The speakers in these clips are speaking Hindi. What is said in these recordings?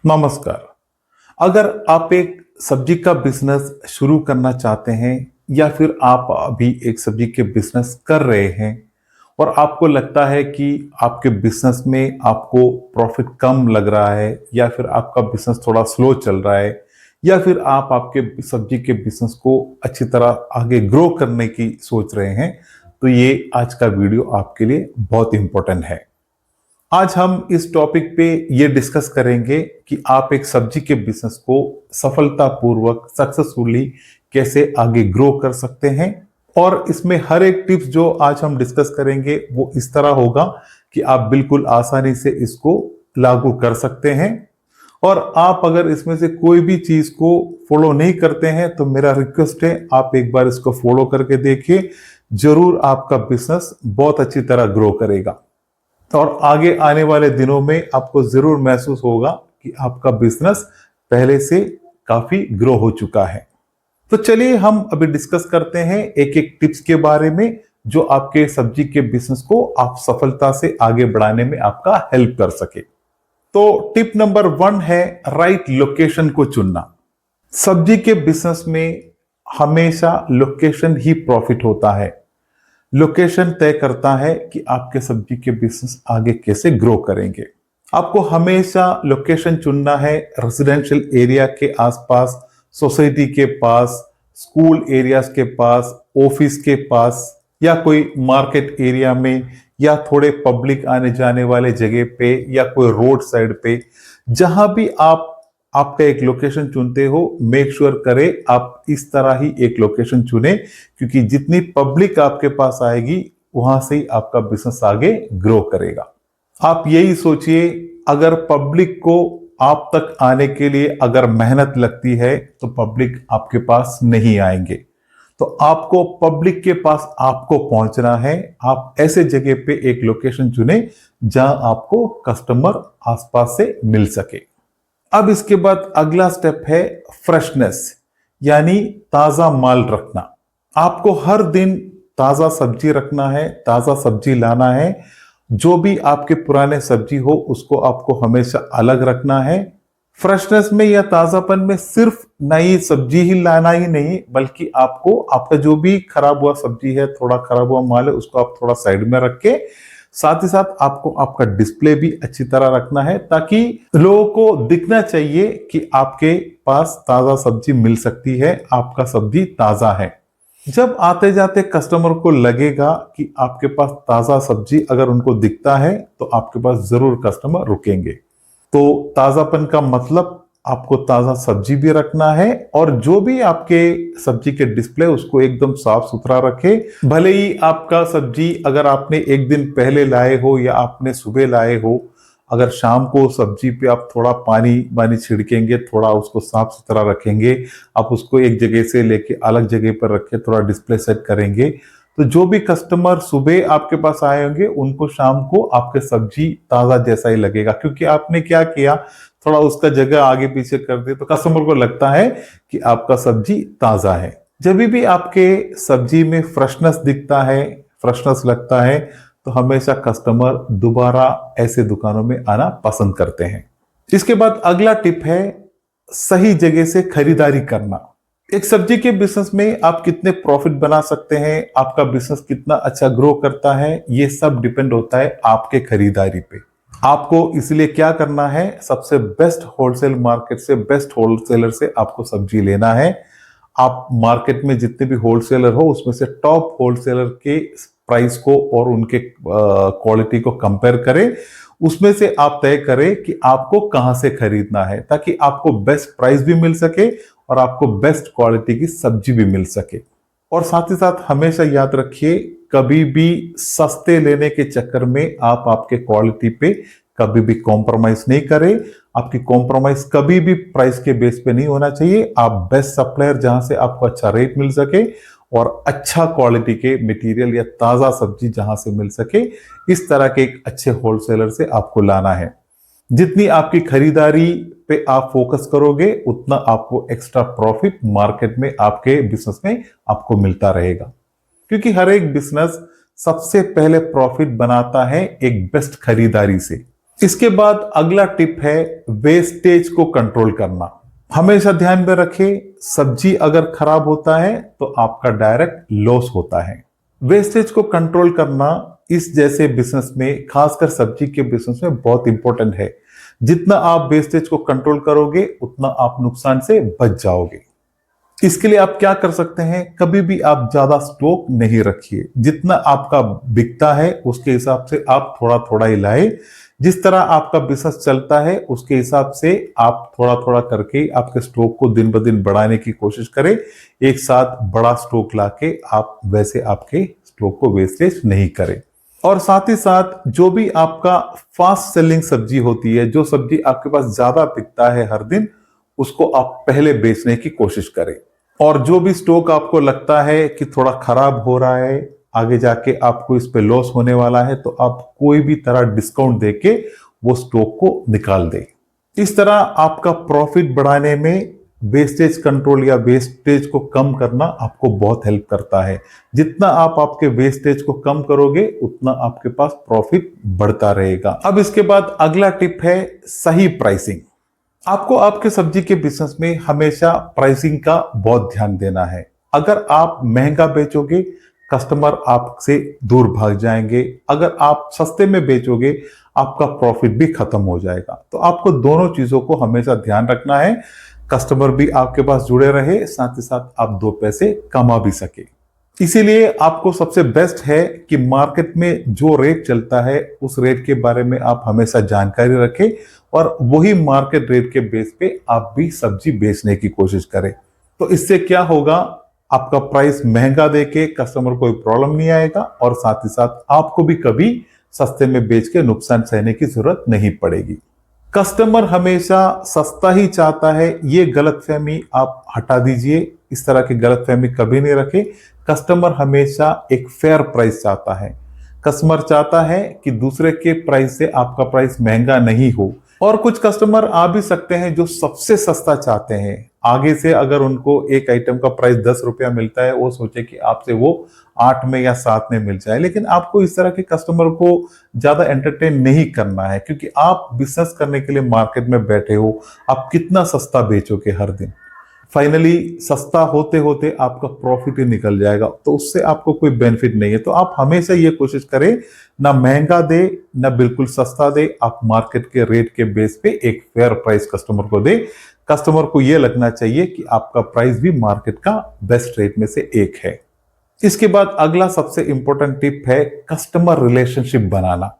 नमस्कार। अगर आप एक सब्जी का बिजनेस शुरू करना चाहते हैं या फिर आप अभी एक सब्जी के बिजनेस कर रहे हैं और आपको लगता है कि आपके बिजनेस में आपको प्रॉफिट कम लग रहा है या फिर आपका बिजनेस थोड़ा स्लो चल रहा है या फिर आप आपके सब्जी के बिजनेस को अच्छी तरह आगे ग्रो करने की सोच रहे हैं, तो ये आज का वीडियो आपके लिए बहुत इंपॉर्टेंट है। आज हम इस टॉपिक पे ये डिस्कस करेंगे कि आप एक सब्जी के बिजनेस को सफलतापूर्वक सक्सेसफुली कैसे आगे ग्रो कर सकते हैं। और इसमें हर एक टिप्स जो आज हम डिस्कस करेंगे वो इस तरह होगा कि आप बिल्कुल आसानी से इसको लागू कर सकते हैं। और आप अगर इसमें से कोई भी चीज को फॉलो नहीं करते हैं तो मेरा रिक्वेस्ट है आप एक बार इसको फॉलो करके देखिए, जरूर आपका बिजनेस बहुत अच्छी तरह ग्रो करेगा और आगे आने वाले दिनों में आपको जरूर महसूस होगा कि आपका बिजनेस पहले से काफी ग्रो हो चुका है। तो चलिए हम अभी डिस्कस करते हैं एक एक टिप्स के बारे में जो आपके सब्जी के बिजनेस को आप सफलता से आगे बढ़ाने में आपका हेल्प कर सके। तो टिप नंबर 1 है राइट लोकेशन को चुनना। सब्जी के बिजनेस में हमेशा लोकेशन ही प्रॉफिट होता है। लोकेशन तय करता है कि आपके सब्जी के बिजनेस आगे कैसे ग्रो करेंगे। आपको हमेशा लोकेशन चुनना है रेजिडेंशियल एरिया के आसपास, सोसाइटी के पास, स्कूल एरियाज के पास, ऑफिस के पास या कोई मार्केट एरिया में या थोड़े पब्लिक आने जाने वाले जगह पे या कोई रोड साइड पे। जहां भी आप आपका एक लोकेशन चुनते हो, मेक श्योर करें आप इस तरह ही एक लोकेशन चुने, क्योंकि जितनी पब्लिक आपके पास आएगी वहां से ही आपका बिजनेस आगे ग्रो करेगा। आप यही सोचिए, अगर पब्लिक को आप तक आने के लिए अगर मेहनत लगती है तो पब्लिक आपके पास नहीं आएंगे। तो आपको पब्लिक के पास आपको पहुंचना है। आप ऐसे जगह पे एक लोकेशन चुने जहां आपको कस्टमर आसपास से मिल सके। अब इसके बाद अगला स्टेप है फ्रेशनेस, यानी ताजा माल रखना। आपको हर दिन ताजा सब्जी रखना है, ताजा सब्जी लाना है। जो भी आपके पुराने सब्जी हो उसको आपको हमेशा अलग रखना है। फ्रेशनेस में या ताजापन में सिर्फ नई सब्जी ही लाना ही नहीं, बल्कि आपको आपका जो भी खराब हुआ सब्जी है, थोड़ा खराब हुआ माल है, उसको आप थोड़ा साइड में रख के साथ ही साथ आपको आपका डिस्प्ले भी अच्छी तरह रखना है, ताकि लोगों को दिखना चाहिए कि आपके पास ताजा सब्जी मिल सकती है, आपका सब्जी ताजा है। जब आते जाते कस्टमर को लगेगा कि आपके पास ताजा सब्जी अगर उनको दिखता है तो आपके पास जरूर कस्टमर रुकेंगे। तो ताजापन का मतलब आपको ताजा सब्जी भी रखना है और जो भी आपके सब्जी के डिस्प्ले उसको एकदम साफ सुथरा रखे। भले ही आपका सब्जी अगर आपने एक दिन पहले लाए हो या आपने सुबह लाए हो, अगर शाम को सब्जी पे आप थोड़ा पानी छिड़केंगे, थोड़ा उसको साफ सुथरा रखेंगे, आप उसको एक जगह से लेके अलग जगह पर रखे, थोड़ा डिस्प्ले सेट करेंगे, तो जो भी कस्टमर सुबह आपके पास आए होंगे उनको शाम को आपके सब्जी ताजा जैसा ही लगेगा, क्योंकि आपने क्या किया, थोड़ा उसका जगह आगे पीछे कर दे तो कस्टमर को लगता है कि आपका सब्जी ताजा है। जब भी आपके सब्जी में फ्रेशनेस दिखता है, फ्रेशनेस लगता है, तो हमेशा कस्टमर दोबारा ऐसे दुकानों में आना पसंद करते हैं। इसके बाद अगला टिप है सही जगह से खरीदारी करना। एक सब्जी के बिजनेस में आप कितने प्रॉफिट बना सकते हैं, आपका बिजनेस कितना अच्छा ग्रो करता है, ये सब डिपेंड होता है आपके खरीदारी पे। आपको इसलिए क्या करना है, सबसे बेस्ट होलसेल मार्केट से, बेस्ट होलसेलर से आपको सब्जी लेना है। आप मार्केट में जितने भी होलसेलर हो उसमें से टॉप होलसेलर के प्राइस को और उनके क्वालिटी को कंपेयर करें, उसमें से आप तय करें कि आपको कहां से खरीदना है, ताकि आपको बेस्ट प्राइस भी मिल सके और आपको बेस्ट क्वालिटी की सब्जी भी मिल सके। और साथ ही साथ हमेशा याद रखिए, कभी भी सस्ते लेने के चक्कर में आप आपके क्वालिटी पे कभी भी कॉम्प्रोमाइज नहीं करें। आपकी कॉम्प्रोमाइज कभी भी प्राइस के बेस पे नहीं होना चाहिए। आप बेस्ट सप्लायर जहां से आपको अच्छा रेट मिल सके और अच्छा क्वालिटी के मटेरियल या ताजा सब्जी जहां से मिल सके, इस तरह के एक अच्छे होलसेलर से आपको लाना है। जितनी आपकी खरीदारी पे आप फोकस करोगे उतना आपको एक्स्ट्रा प्रॉफिट मार्केट में आपके बिजनेस में आपको मिलता रहेगा, क्योंकि हर एक बिजनेस सबसे पहले प्रॉफिट बनाता है एक बेस्ट खरीदारी से। इसके बाद अगला टिप है वेस्टेज को कंट्रोल करना। हमेशा ध्यान में रखें, सब्जी अगर खराब होता है तो आपका डायरेक्ट लॉस होता है। वेस्टेज को कंट्रोल करना इस जैसे बिजनेस में, खासकर सब्जी के बिजनेस में बहुत इंपॉर्टेंट है। जितना आप वेस्टेज को कंट्रोल करोगे उतना आप नुकसान से बच जाओगे। इसके लिए आप क्या कर सकते हैं, कभी भी आप ज्यादा स्टॉक नहीं रखिए। जितना आपका बिकता है उसके हिसाब से आप थोड़ा थोड़ा ही लाए। जिस तरह आपका बिजनेस चलता है उसके हिसाब से आप थोड़ा थोड़ा करके आपके स्टॉक को दिन ब दिन बढ़ाने की कोशिश करें। एक साथ बड़ा स्टॉक लाके आप वैसे आपके स्टॉक को वेस्टेज नहीं करें। और साथ ही साथ जो भी आपका फास्ट सेलिंग सब्जी होती है, जो सब्जी आपके पास ज्यादा बिकता है हर दिन, उसको आप पहले बेचने की कोशिश करें। और जो भी स्टॉक आपको लगता है कि थोड़ा खराब हो रहा है, आगे जाके आपको इस पे लॉस होने वाला है, तो आप कोई भी तरह डिस्काउंट देके वो स्टॉक को निकाल दें। इस तरह आपका प्रॉफिट बढ़ाने में वेस्टेज कंट्रोल या वेस्टेज को कम करना आपको बहुत हेल्प करता है। जितना आप आपके वेस्टेज को कम करोगे उतना आपके पास प्रॉफिट बढ़ता रहेगा। अब इसके बाद अगला टिप है सही प्राइसिंग। आपको आपके सब्जी के बिजनेस में हमेशा प्राइसिंग का बहुत ध्यान देना है। अगर आप महंगा बेचोगे कस्टमर आपसे दूर भाग जाएंगे, अगर आप सस्ते में बेचोगे आपका प्रॉफिट भी खत्म हो जाएगा। तो आपको दोनों चीजों को हमेशा ध्यान रखना है, कस्टमर भी आपके पास जुड़े रहे, साथ ही साथ आप दो पैसे कमा भी सके। इसीलिए आपको सबसे बेस्ट है कि मार्केट में जो रेट चलता है उस रेट के बारे में आप हमेशा जानकारी रखें और वही मार्केट रेट के बेस पे आप भी सब्जी बेचने की कोशिश करें। तो इससे क्या होगा, आपका प्राइस महंगा देके कस्टमर को प्रॉब्लम नहीं आएगा और साथ ही साथ आपको भी कभी सस्ते में बेच के नुकसान सहने की जरूरत नहीं पड़ेगी। कस्टमर हमेशा सस्ता ही चाहता है, ये गलतफहमी आप हटा दीजिए। इस तरह की गलतफहमी कभी नहीं रखें। कस्टमर हमेशा एक फेयर प्राइस चाहता है। कस्टमर चाहता है कि दूसरे के प्राइस से आपका प्राइस महंगा नहीं हो। और कुछ कस्टमर आ भी सकते हैं जो सबसे सस्ता चाहते हैं। आगे से अगर उनको एक आइटम का प्राइस 10 रुपया मिलता है, वो सोचे कि आपसे वो 8 में या 7 में मिल जाए। लेकिन आपको इस तरह के कस्टमर को ज्यादा एंटरटेन नहीं करना है, क्योंकि आप बिजनेस करने के लिए मार्केट में बैठे हो। आप कितना सस्ता बेचोगे हर दिन, फाइनली सस्ता होते होते आपका प्रॉफिट ही निकल जाएगा, तो उससे आपको कोई बेनिफिट नहीं है। तो आप हमेशा ये कोशिश करें, ना महंगा दे ना बिल्कुल सस्ता दे, आप मार्केट के रेट के बेस पे एक फेयर प्राइस कस्टमर को दे। कस्टमर को यह लगना चाहिए कि आपका प्राइस भी मार्केट का बेस्ट रेट में से एक है। इसके बाद अगला सबसे इंपॉर्टेंट टिप है कस्टमर रिलेशनशिप बनाना।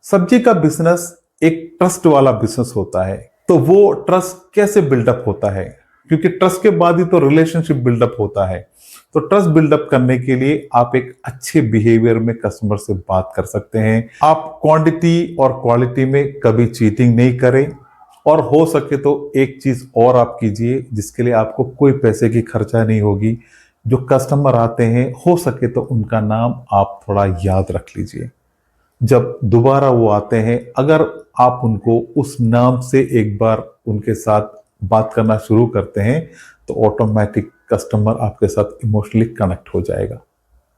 सब्जी का बिजनेस एक ट्रस्ट वाला बिजनेस होता है, तो वो ट्रस्ट कैसे बिल्डअप होता है, क्योंकि ट्रस्ट के बाद ही तो रिलेशनशिप बिल्डअप होता है। तो ट्रस्ट बिल्डअप करने के लिए आप एक अच्छे बिहेवियर में कस्टमर से बात कर सकते हैं। आप क्वांटिटी और क्वालिटी में कभी चीटिंग नहीं करें, और हो सके तो एक चीज और आप कीजिए जिसके लिए आपको कोई पैसे की खर्चा नहीं होगी। जो कस्टमर आते हैं हो सके तो उनका नाम आप थोड़ा याद रख लीजिए। जब दोबारा वो आते हैं, अगर आप उनको उस नाम से एक बार उनके साथ बात करना शुरू करते हैं तो ऑटोमेटिक कस्टमर आपके साथ इमोशनली कनेक्ट हो जाएगा।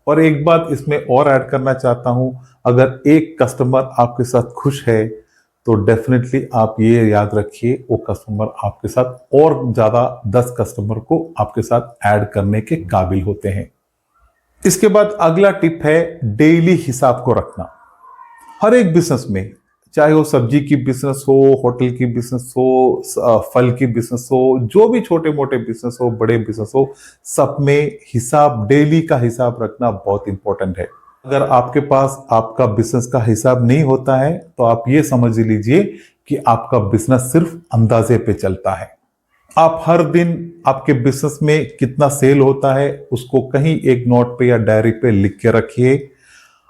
और एक बात इसमें और ऐड करना चाहता हूं, अगर एक कस्टमर आपके साथ खुश है तो डेफिनेटली आप ये याद रखिए वो कस्टमर आपके साथ और ज्यादा 10 कस्टमर को आपके साथ ऐड करने के काबिल होते हैं। इसके बाद अगला टिप है डेली हिसाब को रखना। हर एक बिजनेस में, चाहे वो सब्जी की बिजनेस हो, होटल की बिजनेस हो, फल की बिजनेस हो, जो भी छोटे मोटे बिजनेस हो, बड़े बिजनेस हो, सब में हिसाब, डेली का हिसाब रखना बहुत इंपॉर्टेंट है। अगर आपके पास आपका बिजनेस का हिसाब नहीं होता है तो आप ये समझ लीजिए कि आपका बिजनेस सिर्फ अंदाजे पे चलता है। आप हर दिन आपके बिजनेस में कितना सेल होता है उसको कहीं एक नोट पे या डायरी पे लिख के रखिए।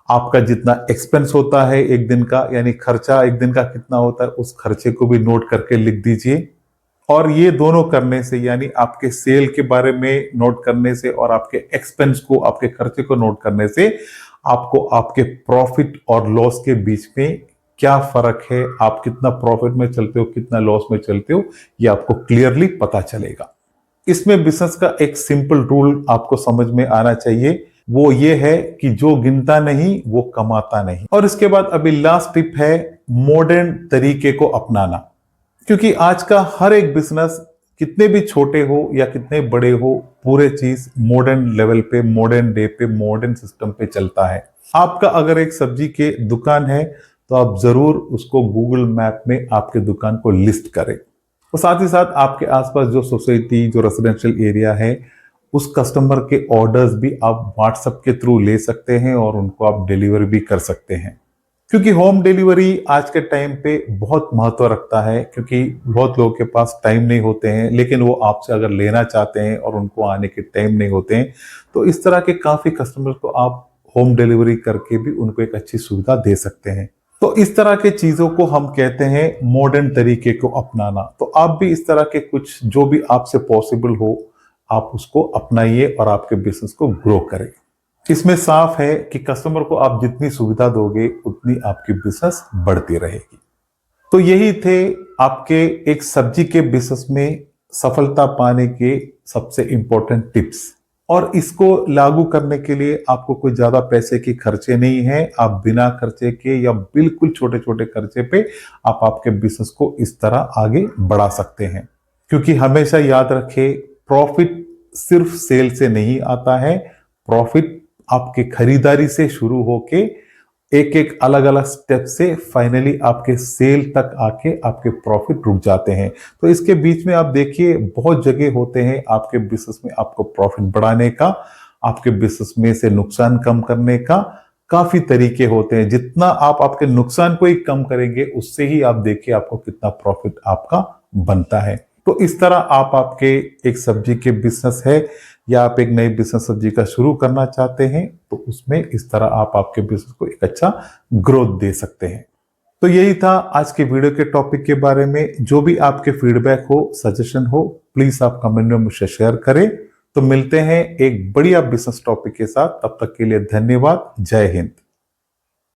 आपका जितना एक्सपेंस होता है एक दिन का, यानी खर्चा एक दिन का कितना होता है, उस खर्चे को भी नोट करके लिख दीजिए। और ये दोनों करने से, यानी आपके सेल के बारे में नोट करने से और आपके एक्सपेंस को, आपके खर्चे को नोट करने से आपको आपके प्रॉफिट और लॉस के बीच में क्या फर्क है, आप कितना प्रॉफिट में चलते हो, कितना लॉस में चलते हो, ये आपको क्लियरली पता चलेगा। इसमें बिजनेस का एक सिंपल रूल आपको समझ में आना चाहिए, वो ये है कि जो गिनता नहीं वो कमाता नहीं। और इसके बाद अभी लास्ट टिप है मॉडर्न तरीके को अपनाना, क्योंकि आज का हर एक बिजनेस कितने भी छोटे हो या कितने बड़े हो, पूरे चीज मॉडर्न लेवल पे, मॉडर्न डे पे, मॉडर्न सिस्टम पे चलता है। आपका अगर एक सब्जी के दुकान है तो आप जरूर उसको गूगल मैप में आपके दुकान को लिस्ट करें, और साथ ही साथ आपके आसपास जो सोसाइटी, जो रेजिडेंशियल एरिया है, उस कस्टमर के ऑर्डर्स भी आप व्हाट्सएप के थ्रू ले सकते हैं और उनको आप डिलीवर भी कर सकते हैं। क्योंकि होम डिलीवरी आज के टाइम पे बहुत महत्व रखता है, क्योंकि बहुत लोगों के पास टाइम नहीं होते हैं, लेकिन वो आपसे अगर लेना चाहते हैं और उनको आने के टाइम नहीं होते हैं, तो इस तरह के काफी कस्टमर को आप होम डिलीवरी करके भी उनको एक अच्छी सुविधा दे सकते हैं। तो इस तरह के चीजों को हम कहते हैं मॉडर्न तरीके को अपनाना। तो आप भी इस तरह के कुछ जो भी आपसे पॉसिबल हो, आप उसको अपनाइए और आपके बिजनेस को ग्रो करें। इसमें साफ है कि कस्टमर को आप जितनी सुविधा दोगे उतनी आपकी बिजनेस बढ़ती रहेगी। तो यही थे आपके एक सब्जी के बिजनेस में सफलता पाने के सबसे इंपॉर्टेंट टिप्स, और इसको लागू करने के लिए आपको कोई ज्यादा पैसे के खर्चे नहीं है। आप बिना खर्चे के या बिल्कुल छोटे छोटे खर्चे पे आप आपके बिजनेस को इस तरह आगे बढ़ा सकते हैं। क्योंकि हमेशा याद रखें, प्रॉफिट सिर्फ सेल से नहीं आता है। प्रॉफिट आपके खरीदारी से शुरू होके एक एक अलग अलग स्टेप से फाइनली आपके सेल तक आके आपके प्रॉफिट रुक जाते हैं। तो इसके बीच में आप देखिए, बहुत जगह होते हैं आपके बिजनेस में आपको प्रॉफिट बढ़ाने का, आपके बिजनेस में से नुकसान कम करने का काफी तरीके होते हैं। जितना आप आपके नुकसान को ही कम करेंगे, उससे ही आप देखिए आपको कितना प्रॉफिट आपका बनता है। तो इस तरह आप आपके एक सब्जी के बिजनेस है या आप एक नई बिजनेस सब्जी का शुरू करना चाहते हैं, तो उसमें इस तरह आप आपके बिजनेस को एक अच्छा ग्रोथ दे सकते हैं। तो यही था आज के वीडियो के टॉपिक के बारे में। जो भी आपके फीडबैक हो, सजेशन हो, प्लीज आप कमेंट में मुझसे शेयर करें। तो मिलते हैं एक बढ़िया बिजनेस टॉपिक के साथ, तब तक के लिए धन्यवाद। जय हिंद।